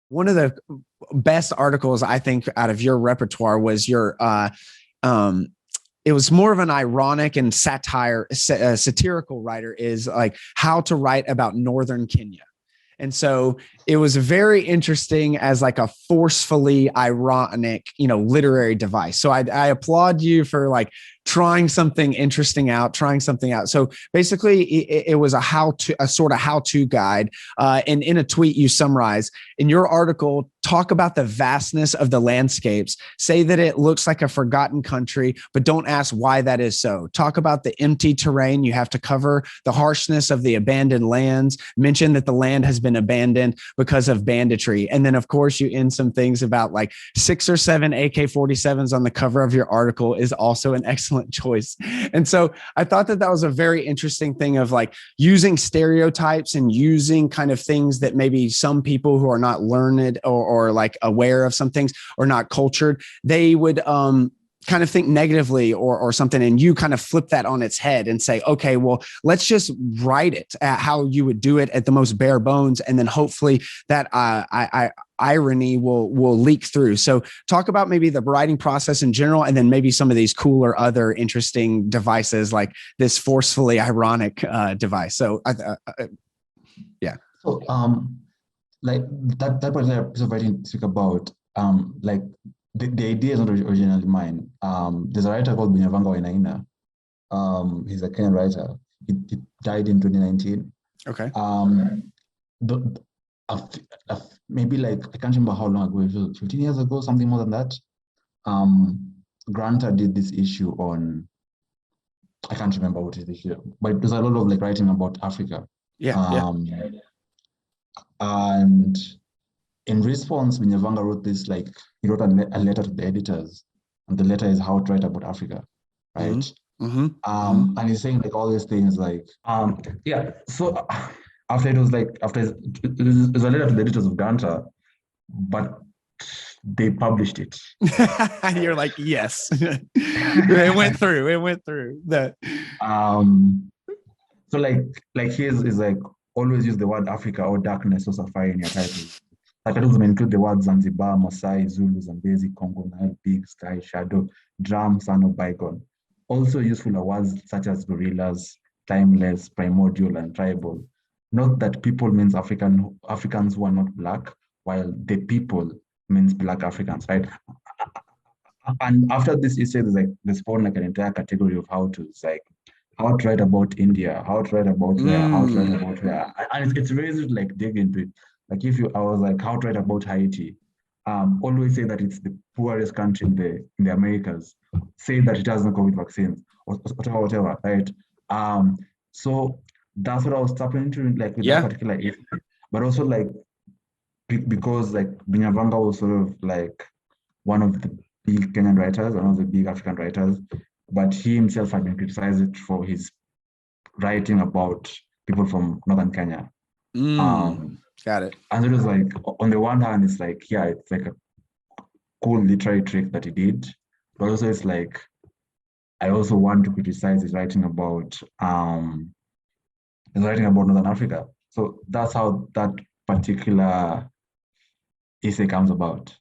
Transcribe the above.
One of the best articles I think out of your repertoire was your um it was more of an ironic and satirical writer, is like how to write about northern Kenya. And so it was very interesting as like a forcefully ironic, literary device. So I applaud you for like trying something interesting out, trying something out. So basically it was a sort of how to guide. And in a tweet, you summarize in your article, talk about the vastness of the landscapes, say that it looks like a forgotten country, but don't ask why that is so. Talk about the empty terrain you have to cover, the harshness of the abandoned lands, mention that the land has been abandoned because of banditry. And then, of course, you end some things about like 6 or 7 AK-47s on the cover of your article is also an excellent choice. And so I thought that was a very interesting thing of like using stereotypes and using kind of things that maybe some people who are not learned or like aware of some things or not cultured, they would kind of think negatively or something, and you kind of flip that on its head and say, okay, well, let's just write it at how you would do it at the most bare bones, and then hopefully that irony will leak through. So talk about maybe the writing process in general, and then maybe some of these cool or other interesting devices like this forcefully ironic device. So yeah. So like that particular piece of writing speak about like the idea is not originally mine. There's a writer called Binyavanga Wainaina. He's a Kenyan writer. He died in 2019. Okay. Maybe like, I can't remember how long ago, it was 15 years ago, something more than that. Granta did this issue on, I can't remember what it is here, but it was a lot of like writing about Africa. Yeah. And in response, Binyavanga wrote this, like, he wrote a letter to the editors, and the letter is how to write about Africa, right? Mm-hmm. And he's saying like all these things, like, yeah. So after it was like, it was a letter to the editors of Granta, but they published it. You're like, yes, it went through. It went through that. So like his is like, always use the word Africa or darkness or safari in your title. Titles may include the words Zanzibar, Maasai, Zulu, Zambezi, Congo, Nile, Big Sky, Shadow, Drum, Son of Bygone. Also useful are words such as gorillas, timeless, primordial, and tribal. Note that people means Africans who are not black, while the people means black Africans, right? And after this essay, they spawn like an entire category of how to. It's like how to write about India, how to write about where, how to write about where. And it's really like dig into it. Like I was like, how to write about Haiti. Always say that it's the poorest country in the Americas. Say that it has no COVID vaccines or whatever, right? So that's what I was tapping into, like with that particular issue. But also like because like Binyavanga was sort of like one of the big Kenyan writers, one of the big African writers, but he himself had been criticized for his writing about people from northern Kenya. Got it. And it was like, on the one hand, it's like, yeah, it's like a cool literary trick that he did, but also it's like, I also want to criticize his writing about Northern Africa. So that's how that particular essay comes about.